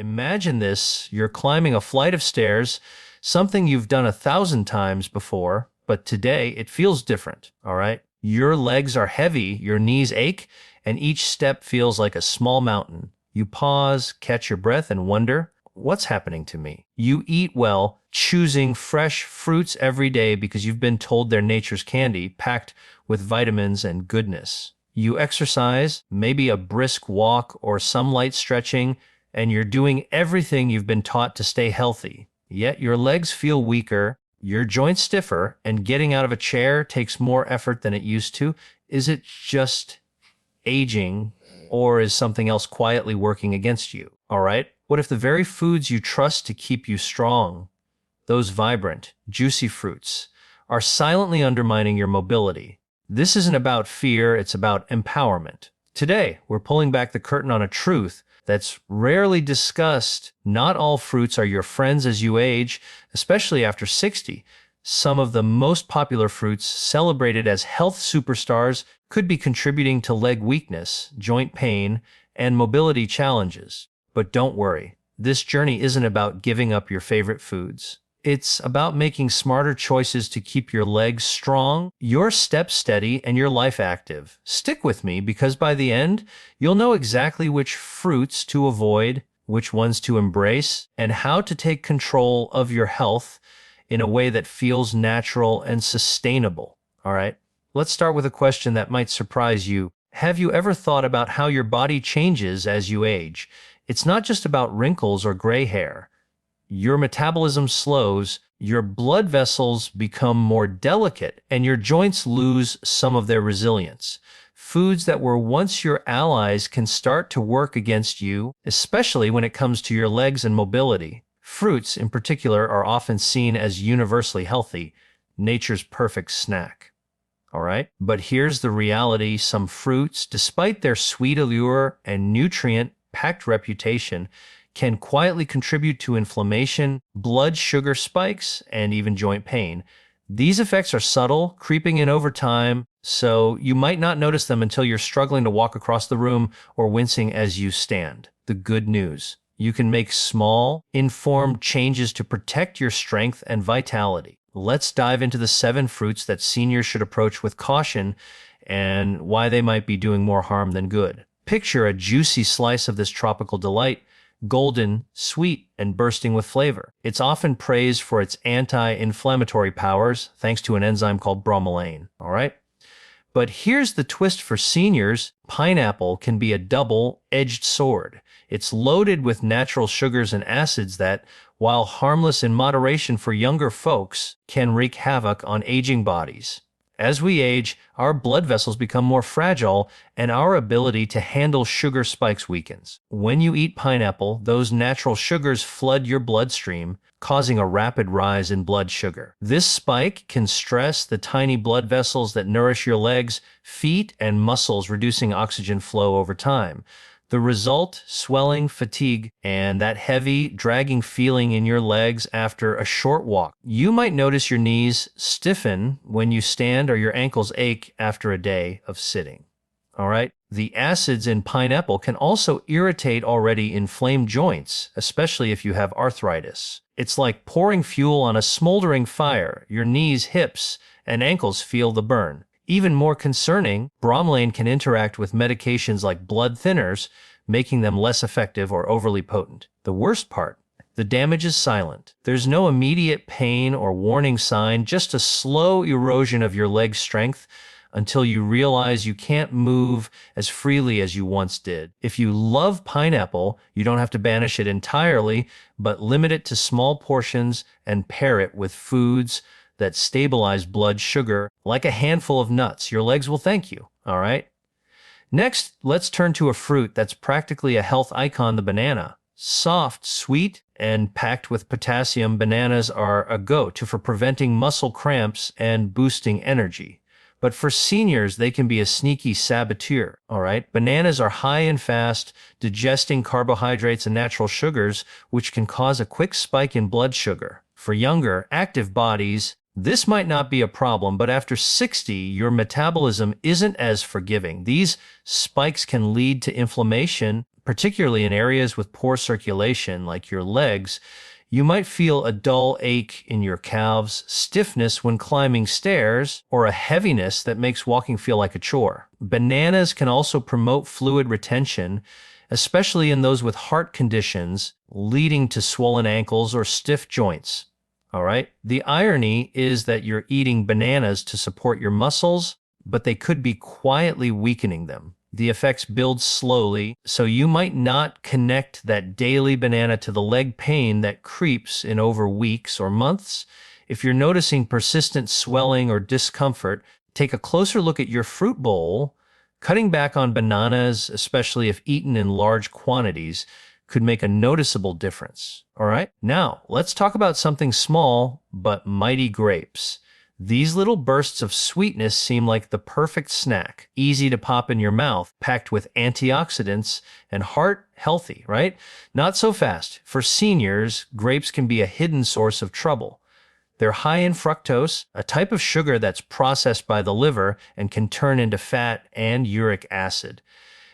Imagine this, you're climbing a flight of stairs, something you've done 1,000 times before, but today it feels different, all right? Your legs are heavy, your knees ache, and each step feels like a small mountain. You pause, catch your breath, and wonder, what's happening to me? You eat well, choosing fresh fruits every day because you've been told they're nature's candy, packed with vitamins and goodness. You exercise, maybe a brisk walk or some light stretching, and you're doing everything you've been taught to stay healthy. Yet your legs feel weaker, your joints stiffer, and getting out of a chair takes more effort than it used to. Is it just aging, or is something else quietly working against you? All right? What if the very foods you trust to keep you strong, those vibrant, juicy fruits, are silently undermining your mobility? This isn't about fear, it's about empowerment. Today, we're pulling back the curtain on a truth that's rarely discussed. Not all fruits are your friends as you age, especially after 60. Some of the most popular fruits, celebrated as health superstars, could be contributing to leg weakness, joint pain, and mobility challenges. But don't worry, this journey isn't about giving up your favorite foods. It's about making smarter choices to keep your legs strong, your steps steady, and your life active. Stick with me because by the end, you'll know exactly which fruits to avoid, which ones to embrace, and how to take control of your health in a way that feels natural and sustainable. All right? Let's start with a question that might surprise you. Have you ever thought about how your body changes as you age? It's not just about wrinkles or gray hair. Your metabolism slows, your blood vessels become more delicate, and your joints lose some of their resilience. Foods that were once your allies can start to work against you, especially when it comes to your legs and mobility. Fruits, in particular, are often seen as universally healthy, nature's perfect snack. All right? But here's the reality. Some fruits, despite their sweet allure and nutrient-packed reputation, can quietly contribute to inflammation, blood sugar spikes, and even joint pain. These effects are subtle, creeping in over time, so you might not notice them until you're struggling to walk across the room or wincing as you stand. The good news: you can make small, informed changes to protect your strength and vitality. Let's dive into the 7 fruits that seniors should approach with caution and why they might be doing more harm than good. Picture a juicy slice of this tropical delight, golden, sweet, and bursting with flavor. It's often praised for its anti-inflammatory powers, thanks to an enzyme called bromelain. All right? But here's the twist for seniors. Pineapple can be a double-edged sword. It's loaded with natural sugars and acids that, while harmless in moderation for younger folks, can wreak havoc on aging bodies. As we age, our blood vessels become more fragile and our ability to handle sugar spikes weakens. When you eat pineapple, those natural sugars flood your bloodstream, causing a rapid rise in blood sugar. This spike can stress the tiny blood vessels that nourish your legs, feet, and muscles, reducing oxygen flow over time. The result: swelling, fatigue, and that heavy, dragging feeling in your legs after a short walk. You might notice your knees stiffen when you stand or your ankles ache after a day of sitting. All right? The acids in pineapple can also irritate already inflamed joints, especially if you have arthritis. It's like pouring fuel on a smoldering fire. Your knees, hips, and ankles feel the burn. Even more concerning, bromelain can interact with medications like blood thinners, making them less effective or overly potent. The worst part: the damage is silent. There's no immediate pain or warning sign, just a slow erosion of your leg strength until you realize you can't move as freely as you once did. If you love pineapple, you don't have to banish it entirely, but limit it to small portions and pair it with foods that stabilize blood sugar, like a handful of nuts. Your legs will thank you, all right? Next, let's turn to a fruit that's practically a health icon: the banana. Soft, sweet, and packed with potassium, bananas are a go-to for preventing muscle cramps and boosting energy. But for seniors, they can be a sneaky saboteur, all right? Bananas are high in fast, digesting carbohydrates and natural sugars, which can cause a quick spike in blood sugar. For younger, active bodies, this might not be a problem, but after 60, your metabolism isn't as forgiving. These spikes can lead to inflammation, particularly in areas with poor circulation like your legs. You might feel a dull ache in your calves, stiffness when climbing stairs, or a heaviness that makes walking feel like a chore. Bananas can also promote fluid retention, especially in those with heart conditions, leading to swollen ankles or stiff joints. All right. The irony is that you're eating bananas to support your muscles, but they could be quietly weakening them. The effects build slowly, so you might not connect that daily banana to the leg pain that creeps in over weeks or months. If you're noticing persistent swelling or discomfort, take a closer look at your fruit bowl. Cutting back on bananas, especially if eaten in large quantities, could make a noticeable difference. All right, now let's talk about something small but mighty: grapes. These little bursts of sweetness seem like the perfect snack, easy to pop in your mouth, packed with antioxidants and heart healthy, right? Not so fast. For seniors, grapes can be a hidden source of trouble. They're high in fructose, a type of sugar that's processed by the liver and can turn into fat and uric acid.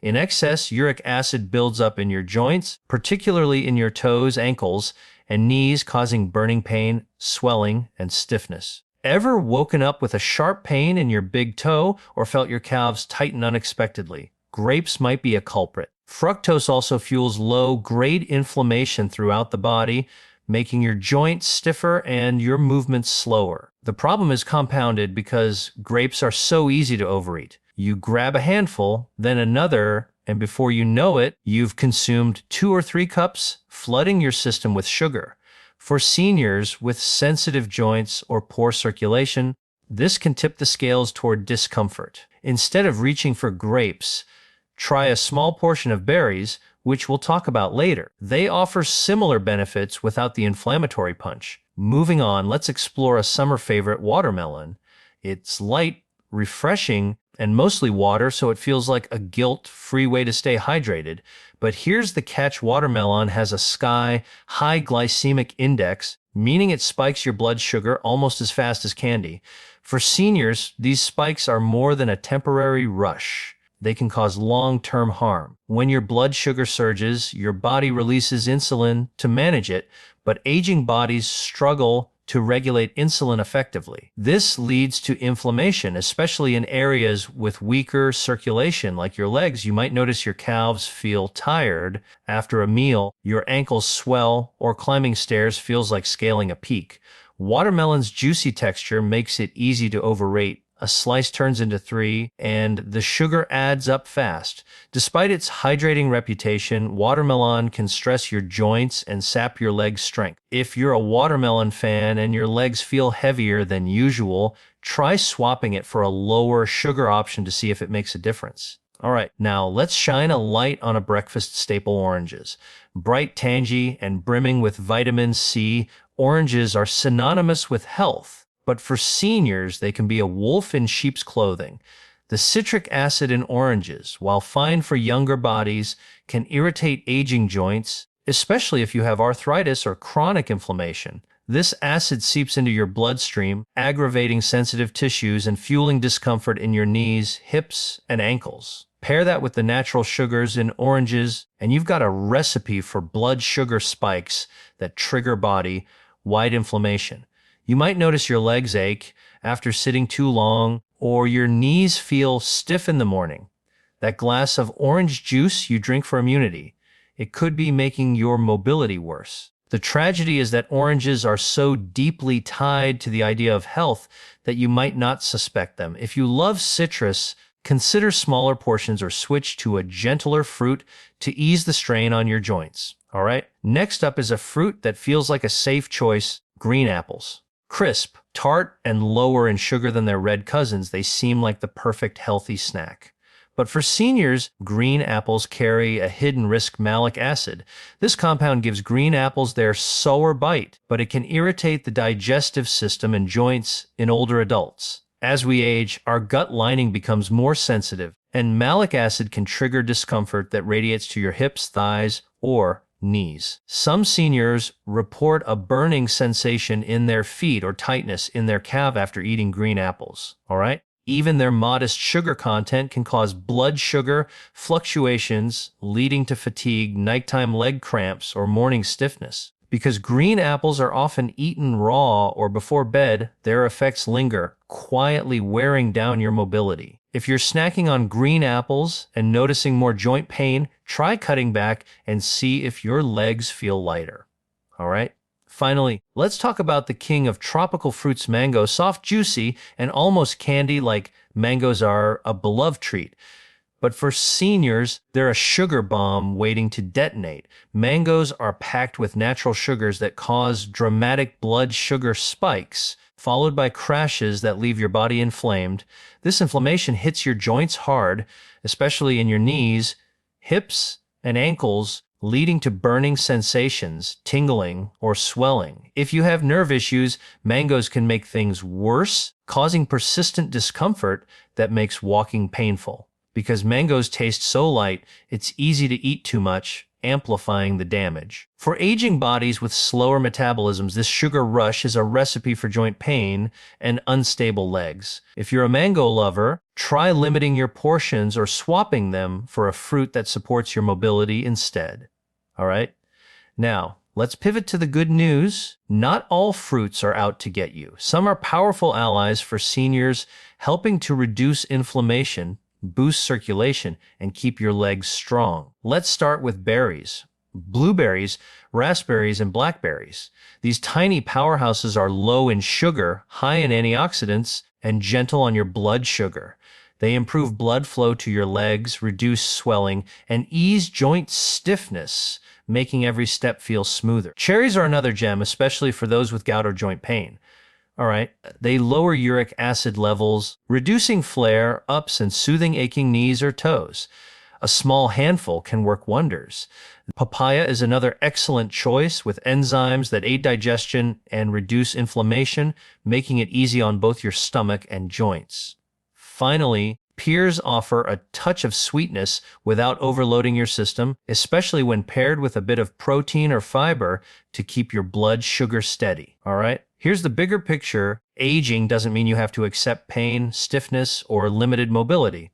In excess, uric acid builds up in your joints, particularly in your toes, ankles, and knees, causing burning pain, swelling, and stiffness. Ever woken up with a sharp pain in your big toe or felt your calves tighten unexpectedly? Grapes might be a culprit. Fructose also fuels low-grade inflammation throughout the body, making your joints stiffer and your movements slower. The problem is compounded because grapes are so easy to overeat. You grab a handful, then another, and before you know it, you've consumed 2 or 3 cups, flooding your system with sugar. For seniors with sensitive joints or poor circulation, this can tip the scales toward discomfort. Instead of reaching for grapes, try a small portion of berries, which we'll talk about later. They offer similar benefits without the inflammatory punch. Moving on, let's explore a summer favorite: watermelon. It's light, refreshing, and mostly water, so it feels like a guilt-free way to stay hydrated. But here's the catch: watermelon has a sky-high glycemic index, meaning it spikes your blood sugar almost as fast as candy. For seniors, these spikes are more than a temporary rush. They can cause long-term harm. When your blood sugar surges, your body releases insulin to manage it, but aging bodies struggle to regulate insulin effectively. This leads to inflammation, especially in areas with weaker circulation like your legs. You might notice your calves feel tired after a meal, your ankles swell, or climbing stairs feels like scaling a peak. Watermelon's juicy texture makes it easy to overeat. A slice turns into 3, and the sugar adds up fast. Despite its hydrating reputation, watermelon can stress your joints and sap your leg strength. If you're a watermelon fan and your legs feel heavier than usual, try swapping it for a lower sugar option to see if it makes a difference. All right, now let's shine a light on a breakfast staple: oranges. Bright, tangy, and brimming with vitamin C, oranges are synonymous with health. But for seniors, they can be a wolf in sheep's clothing. The citric acid in oranges, while fine for younger bodies, can irritate aging joints, especially if you have arthritis or chronic inflammation. This acid seeps into your bloodstream, aggravating sensitive tissues and fueling discomfort in your knees, hips, and ankles. Pair that with the natural sugars in oranges, and you've got a recipe for blood sugar spikes that trigger body-wide inflammation. You might notice your legs ache after sitting too long, or your knees feel stiff in the morning. That glass of orange juice you drink for immunity, it could be making your mobility worse. The tragedy is that oranges are so deeply tied to the idea of health that you might not suspect them. If you love citrus, consider smaller portions or switch to a gentler fruit to ease the strain on your joints. All right? Next up is a fruit that feels like a safe choice: green apples. Crisp, tart, and lower in sugar than their red cousins, they seem like the perfect healthy snack. But for seniors, green apples carry a hidden risk: malic acid. This compound gives green apples their sour bite, but it can irritate the digestive system and joints in older adults. As we age, our gut lining becomes more sensitive, and malic acid can trigger discomfort that radiates to your hips, thighs, or knees. Some seniors report a burning sensation in their feet or tightness in their calf after eating green apples. All right? Even their modest sugar content can cause blood sugar fluctuations, leading to fatigue, nighttime leg cramps, or morning stiffness. Because green apples are often eaten raw or before bed, their effects linger, quietly wearing down your mobility. If you're snacking on green apples and noticing more joint pain, try cutting back and see if your legs feel lighter. All right? Finally, let's talk about the king of tropical fruits, mango. Soft, juicy, and almost candy-like, mangoes are a beloved treat. But for seniors, they're a sugar bomb waiting to detonate. Mangoes are packed with natural sugars that cause dramatic blood sugar spikes, followed by crashes that leave your body inflamed. This inflammation hits your joints hard, especially in your knees, hips, and ankles, leading to burning sensations, tingling, or swelling. If you have nerve issues, mangoes can make things worse, causing persistent discomfort that makes walking painful. Because mangoes taste so light, it's easy to eat too much, amplifying the damage. For aging bodies with slower metabolisms, this sugar rush is a recipe for joint pain and unstable legs. If you're a mango lover, try limiting your portions or swapping them for a fruit that supports your mobility instead. All right? Now, let's pivot to the good news. Not all fruits are out to get you. Some are powerful allies for seniors, helping to reduce inflammation, boost circulation, and keep your legs strong. Let's start with berries. Blueberries, raspberries, and blackberries. These tiny powerhouses are low in sugar, high in antioxidants, and gentle on your blood sugar. They improve blood flow to your legs, reduce swelling, and ease joint stiffness, making every step feel smoother. Cherries are another gem, especially for those with gout or joint pain. All right, they lower uric acid levels, reducing flare-ups and soothing aching knees or toes. A small handful can work wonders. Papaya is another excellent choice with enzymes that aid digestion and reduce inflammation, making it easy on both your stomach and joints. Finally, pears offer a touch of sweetness without overloading your system, especially when paired with a bit of protein or fiber to keep your blood sugar steady. All right? Here's the bigger picture. Aging doesn't mean you have to accept pain, stiffness, or limited mobility.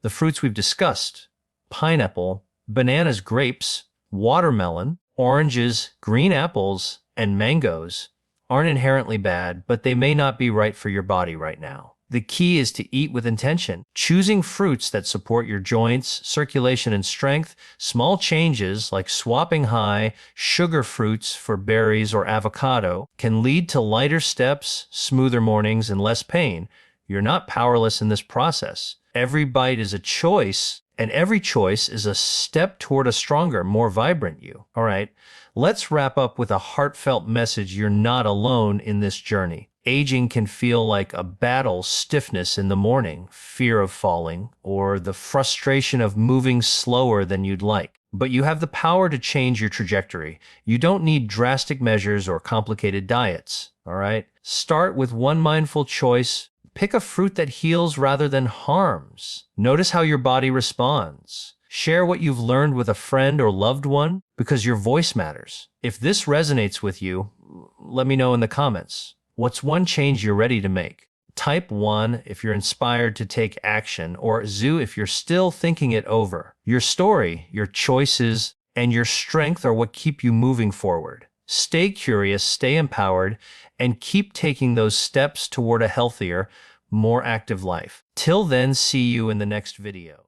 The fruits we've discussed, pineapple, bananas, grapes, watermelon, oranges, green apples, and mangoes, aren't inherently bad, but they may not be right for your body right now. The key is to eat with intention, choosing fruits that support your joints, circulation, and strength. Small changes like swapping high sugar fruits for berries or avocado can lead to lighter steps, smoother mornings, and less pain. You're not powerless in this process. Every bite is a choice, and every choice is a step toward a stronger, more vibrant you. All right, let's wrap up with a heartfelt message. You're not alone in this journey. Aging can feel like a battle, stiffness in the morning, fear of falling, or the frustration of moving slower than you'd like. But you have the power to change your trajectory. You don't need drastic measures or complicated diets, all right? Start with one mindful choice. Pick a fruit that heals rather than harms. Notice how your body responds. Share what you've learned with a friend or loved one, because your voice matters. If this resonates with you, let me know in the comments. What's one change you're ready to make? Type 1 if you're inspired to take action, or zoo if you're still thinking it over. Your story, your choices, and your strength are what keep you moving forward. Stay curious, stay empowered, and keep taking those steps toward a healthier, more active life. Till then, see you in the next video.